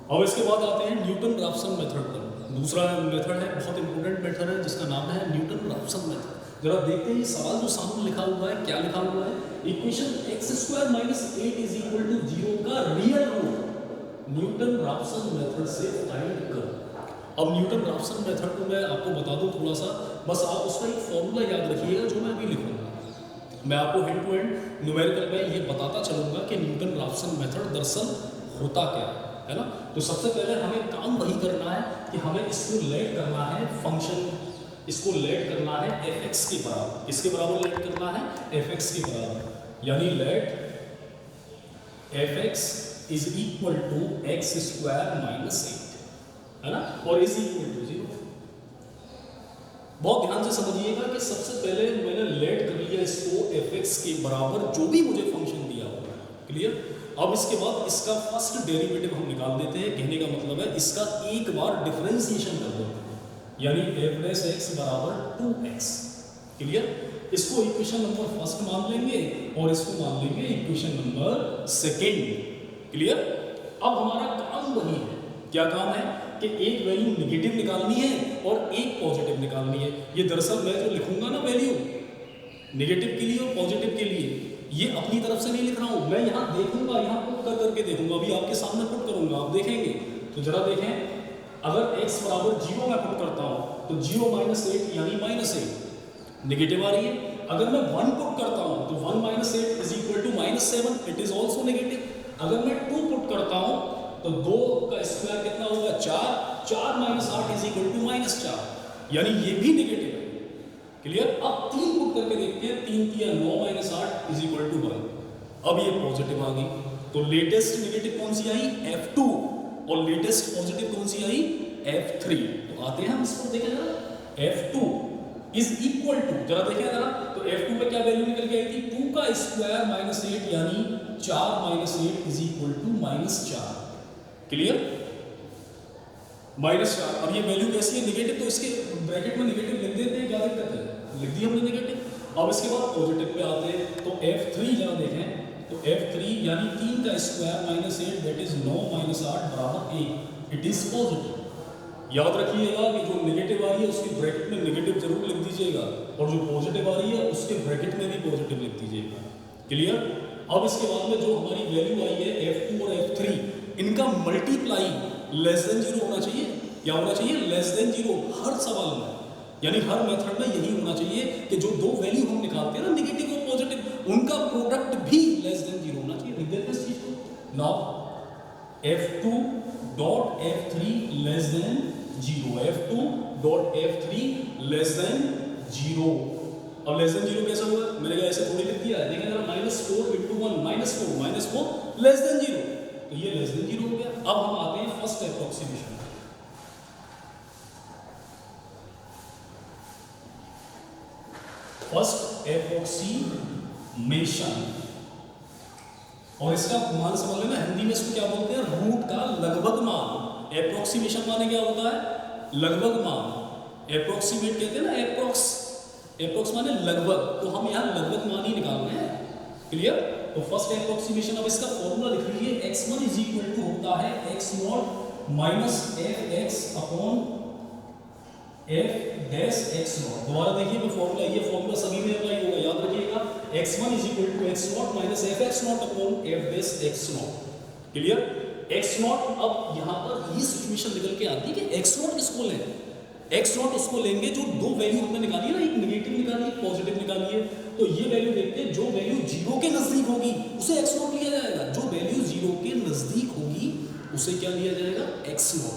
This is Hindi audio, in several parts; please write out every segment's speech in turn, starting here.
अब इसके बाद आते हैं न्यूटन रैप्सन मेथड पर। दूसरा मेथड है, बहुत इंपॉर्टेंट मेथड है, जिसका नाम है न्यूटन रैप्सन मेथड। जरा देखते हैं ये सवाल जो सामने लिखा हुआ है, क्या लिखा हुआ है। इक्वेशन x² - 8 = 0 का real root Newton Raphson method से फाइंड कर। अब न्यूटन रैप्सन मेथड को मैं आपको बता दूं थोड़ा सा, बस आप उसका एक फॉर्मूला याद रखिएगा जो मैं अभी लिखूंगा। मैं आपको हैंड टू हैंड न्यूमेरिकल में ये बताता चलूंगा कि न्यूटन रैप्सन मेथड दरअसल होता क्या है ना। तो सबसे पहले हमें काम वही करना है कि हमें इसको लेट करना है फंक्शन, इसको लेट करना है fx के बराबर। किसके बराबर लेट करना है? fx के बराबर, यानी लेट fx = x² - 8 है ना, और इज इक्वल टू 0। बहुत ध्यान से समझिएगा कि सबसे पहले मैंने लेट कर लिया इसको fx के बराबर, जो भी मुझे फंक्शन दिया हुआ है। क्लियर? अब इसके बाद इसका फर्स्ट डेरिवेटिव हम निकाल देते हैं। कहने का मतलब है इसका एक बार डिफरेंशिएशन कर देते हैं, यानी f' बराबर 2x। क्लियर? इसको इक्वेशन नंबर फर्स्ट मान लेंगे और इसको मान लेंगे इक्वेशन नंबर सेकेंड। क्लियर? अब हमारा काम वही है। क्या काम है कि एक वैल्यू निगेटिव निकालनी है और एक पॉजिटिव निकालनी है। ये दरअसल मैं जो लिखूंगा ना वैल्यू निगेटिव के लिए और पॉजिटिव के लिए, ये अपनी तरफ से नहीं लिख रहा हूं, मैं यहाँ देखूंगा, यहाँ पुट कर करके देखूंगा। अभी आपके सामने पुट करूंगा, आप देखेंगे। तो जरा देखें, अगर x बराबर 0 मैं पुट करता हूं तो 0 - 8 यानी -8 निगेटिव आ रही है। अगर मैं 1 पुट करता हूं तो 1 - 8 = -7, इट इज ऑल्सो नेगेटिव। अगर मैं 2 पुट करता हूं तो 2 का स्क्वायर कितना होगा? 4, 4 - 8 = -4, यानी ये भी नेगेटिव है। क्लियर? अब 3 पुट करके देखते हैं, 3 × 9 - 8 = 1। अब ये पॉजिटिव आ गई, तो लेटेस्ट नेगेटिव कौन सी आई? F2, और लेटेस्ट पॉजिटिव कौन सी आई? F3। तो आते हैं हम इसको देखें जरा, F2 = जरा देखें जरा, तो F2 पे क्या वैल्यू निकल के आई थी? 2 का स्क्वायर -8 यानी 4 - 8 = -4। क्लियर? -4। अब ये वैल्यू कैसी है? नेगेटिव, तो इसके ब्रैकेट में नेगेटिव लिख देते हैं, क्या दिक्कत है? लिख दिया हमने नेगेटिव। अब इसके बाद पॉजिटिव पे आते हैं, तो F3 जरा देखें, तो F3 यानी 3 का स्क्वायर -8 दैट इज 9 - 8 बराबर 1, इट इज पॉजिटिव। याद रखिएगा कि जो नेगेटिव आ रही है उसके ब्रैकेट में नेगेटिव जरूर लिख दीजिएगा, और जो पॉजिटिव आ रही है उसके ब्रैकेट में भी पॉजिटिव लिख दीजिएगा। क्लियर? अब इसके बाद में जो हमारी वैल्यू आई है F2 और F3, इनका मल्टीप्लाई <0 होना चाहिए। क्या होना चाहिए? <0 हर सवाल में, यानी हर मेथड में यही होना चाहिए कि जो दो वैल्यू हम निकालते हैं ना, नेगेटिव और पॉजिटिव, उनका प्रोडक्ट भी <0 होना चाहिए। लिख देते हैं इस चीज को। Now F2.F3 <0, F2.F3 <0। अब <0 कैसा होगा? मैंने कहा ऐसे थोड़ी लिख दिया है, देखें जरा, -4 × 1 -4 -4 <0, तो ये <0 हो गया। अब हम आते हैं फर्स्ट एप्रोक्सीमेशन। फर्स्ट एप्रोक्सीमेशन, और इसका मान समझ लेना, हिंदी में इसको क्या बोलते हैं? रूट का लगभग मान। एप्रोक्सीमेशन माने क्या होता है? लगभग मान। एप्रोक्सीमेट कहते हैं ना, एप्रोक्स माने लगभग, तो हम यहाँ लगभग मान ही निकाल रहे हैं। क्लियर? तो फर्स्ट एप्रोक्सीमेशन, अब इसका फॉर्मूला लिख लीजिए। x1 = होता है x0 - fx / f'(x0)। दोबारा देखिए मैं फॉर्मूला, ये फॉर्मूला सभी में अप्लाई होगा, याद रखिएगा। x1 = x0 - fx0 / f'(x0)। Clear? x0, अब यहाँ पर ये सिचुएशन निकल के आती है कि x0 किसको लें? x0 उसको लेंगे जो दो वैल्यू हमने निकाली है ना, एक नेगेटिव निकाली, एक पॉजिटिव निकाली है। तो ये वैल्यू देखते हैं, जो वैल्यू 0 के नजदीक होगी उसे x0 लिया जाएगा, जो वैल्यू 0 के नजदीक होगी उसे क्या लिया जाएगा? x0।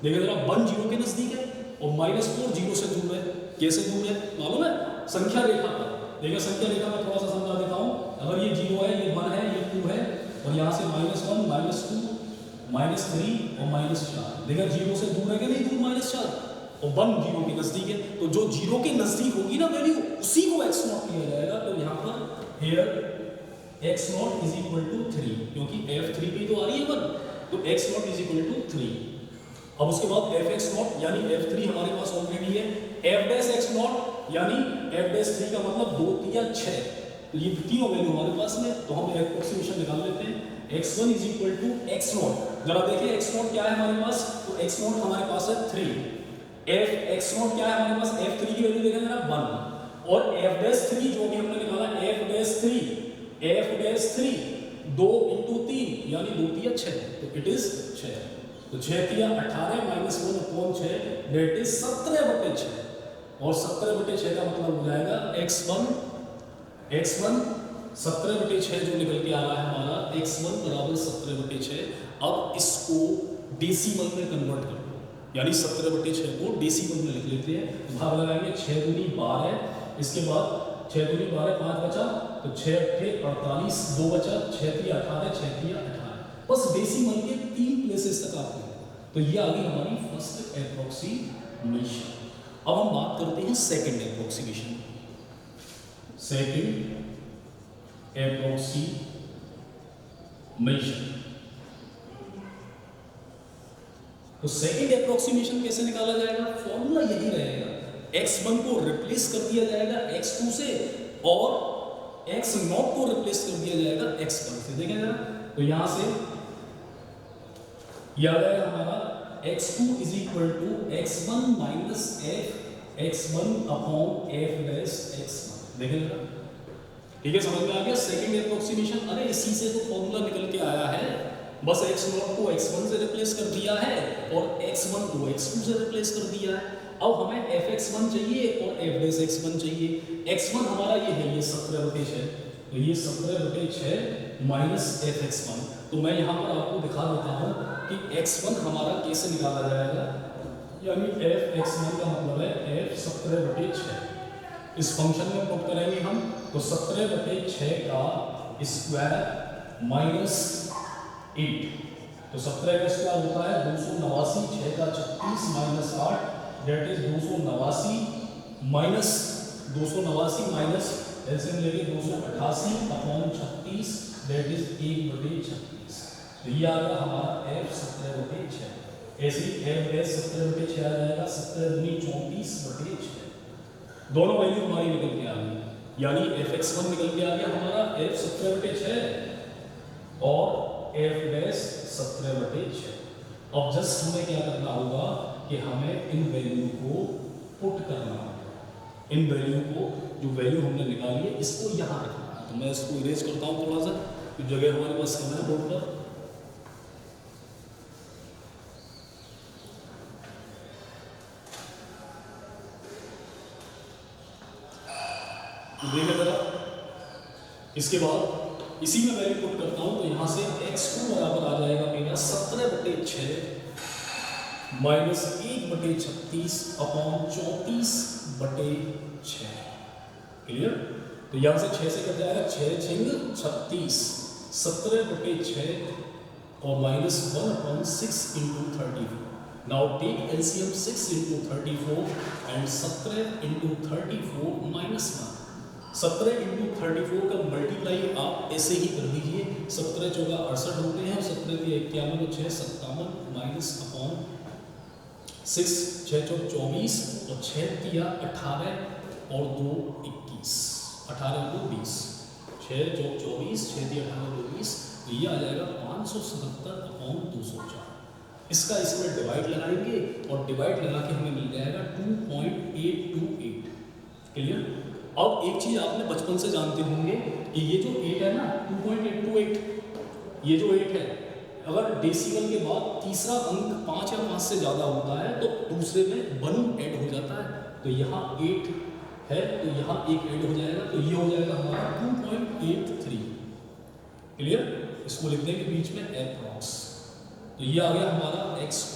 देखिए जरा, 1 0 के नजदीक है और -4 0 से दूर है। कैसे दूर है मालूम है? संख्या रेखा पर। देखिए संख्या रेखा में थोड़ा सा समझा देता हूँ। अगर ये 0 है, ये 1 है, ये 2 है, और यहाँ से -1 -2 -3 और -4। देखिए 0 से दूर है कि नहीं? दूर, -4, और 1 0 के नजदीक है। तो जो 0 के नजदीक होगी ना वैल्यू, उसी को x0 लिया जाएगा। तो यहाँ पर here x0 = 3, क्योंकि f3 भी तो आ रही है 1, तो x0 = 3। अब उसके बाद fx0 यानी f3 हमारे पास ऑलरेडी है, f'(x0) यानी f'(3) का मतलब 2 × 6, तो ये तीनों वैल्यू हमारे पास में। तो हम एप्रोक्सीमेशन निकाल लेते हैं। x1 is equal to x naught. जरा देखिए x नॉट क्या है हमारे पास, तो x नॉट हमारे पास है 3, f x नॉट क्या है हमारे पास, f3 की वैल्यू देखें जरा 1, और f डैश 3 जो भी हमने निकाला f डैश 3 2 इंटू 3 यानी 2 तिया 6, तो इट इज 6, तो 6 तिया 18 माइनस 1 अपॉन 6 डेट इज 17/6, और 17/6 का मतलब हो जाएगा x1 17/6 जो निकल के आ रहा है हमारा x1 बराबर 17/6। अब इसको डेसिमल में कन्वर्ट कर दो, यानी 17/6 को डेसिमल में लिख लेते हैं, भाग लगाएंगे 6 दूनी 12, इसके बाद 6 दूनी 12 5 बचा, तो 6 अट्ठे 48 2 बचा, 6 तिया 18 6 तिया 18, बस डेसिमल के 3 प्लेसेस तक आपको, तो ये आ गई हमारी फर्स्ट एप्रोक्सीमेशन। अब हम बात करते हैं सेकंड एप्रोक्सीमेशन। सेकंड एप्रोक्सीमेशन, तो सेकंड एप्रोक्सीमेशन कैसे निकाला जाएगा, फॉर्मूला यही रहेगा, x1 को रिप्लेस कर दिया जाएगा x2 से, और x0 को रिप्लेस कर दिया जाएगा x1 से। देखें जरा, तो यहां से यह आ जाएगा हमारा x2 is equal to x1 minus f x1 upon f dash x1। देखें जरा, ठीक है, समझ में आ गया सेकंड एप्रोक्सीमेशन। अरे इसी से तो फॉर्मूला निकल के आया है, बस x0 को x1 से रिप्लेस कर दिया है और x1 को x2 से रिप्लेस कर दिया है। अब हमें fx1 चाहिए और f डैश x1 चाहिए। x1 हमारा ये है, ये 17/6, तो ये 17/6 माइनस fx1, तो मैं यहाँ पर आपको दिखा देता हूँ कि x1 हमारा कैसे निकाला जाएगा, यानी fx1 का मतलब है f 17/6, इस फंक्शन में पुट करेंगे हम, तो 17/6 का स्क्वायर माइनस 8, तो 17 का स्क्वायर होता है 289, 6 का 36 minus 8 that is 289 minus 289 minus LCM लेके 288 अपॉन 36 डेट इज 1/36, तो ये आ गया हमारा f 17/6। ऐसे ही f डैश 17/6 आ जाएगा 17 दूनी 34/6, दोनों वैल्यू हमारी निकल के आ गई, यानी fx1 निकल के आ गया हमारा f 17/6 और f डैश 17/6। अब जस्ट हमें क्या करना होगा कि हमें इन वैल्यू को पुट करना होगा, इन वैल्यू को, जो वैल्यू हमने निकाली है इसको यहाँ रखना है। तो मैं इसको इरेज करता हूँ थोड़ा सा, तो जगह हमारे पास कम है बोर्ड पर। देखिए जरा, इसके बाद इसी में वैल्यू पुट करता हूं, तो यहां से x2 बराबर आ जाएगा मेरा 17/6 माइनस 1/36 अपॉन 34/6। क्लियर, तो यहां से 6 से कट जाएगा, 6 छिंग 36, 17/6 और minus 1/6 into 34। Now take LCM 6 into 34 and 17 into 34 minus 1। 17 into 34 का मल्टीप्लाई आप ऐसे ही कर दीजिए, 17 चौका 68 होते हैं, 17 दिया 51 और 6 57 माइनस अपॉन 6, 6 चौक 24 और 6 तिया 18 और 2 21, 18 2 20, 6 चौक 24 6 तिया 18 2 20, तो ये आ जाएगा 577 अपॉन 204। इसका इसमें डिवाइड लगाएंगे और डिवाइड लगा के हमें मिल जाएगा 2.828। क्लियर। अब एक चीज आपने बचपन से जानते होंगे कि ये जो 8 है ना 2.828, ये जो 8 है, अगर डेसिमल के बाद तीसरा अंक 5 या 5 से ज़्यादा होता है तो दूसरे में 1 ऐड हो जाता है, तो यहाँ 8 है तो यहाँ 1 ऐड हो जाएगा, तो ये हो जाएगा हमारा 2.83। क्लियर, इसको लिख देंगे बीच में एप्रॉक्स, तो ये आ गया हमारा x2।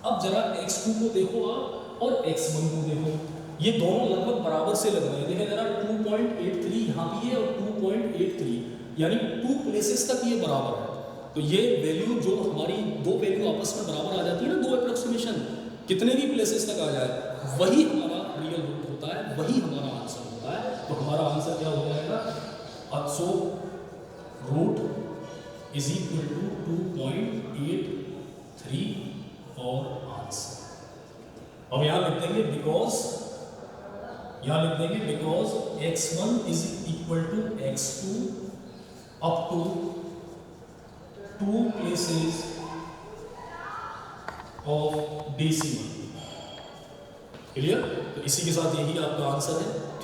अब जरा x2 को देखो आप और x1 को देखो, ये दोनों लगभग बराबर से लग रहे हैं। देखिए जरा 2.83 यहाँ भी है और 2.83, यानी 2 प्लेसेस तक ये बराबर है। तो ये वैल्यू जो हमारी दो वैल्यू आपस में बराबर आ जाती है ना, दो एप्रोक्सीमेशन कितने भी प्लेसेस तक आ जाए वही हमारा रियल रूट होता है, वही हमारा आंसर होता है। तो हमारा आंसर क्या हो जाएगा, so root is equal to 2.83 और आंसर। अब यहाँ लिख देंगे बिकॉज, यहाँ लिख देंगे because x1 is equal to x2 up to 2 places of decimal। Clear? तो इसी के साथ यही आपका आंसर है।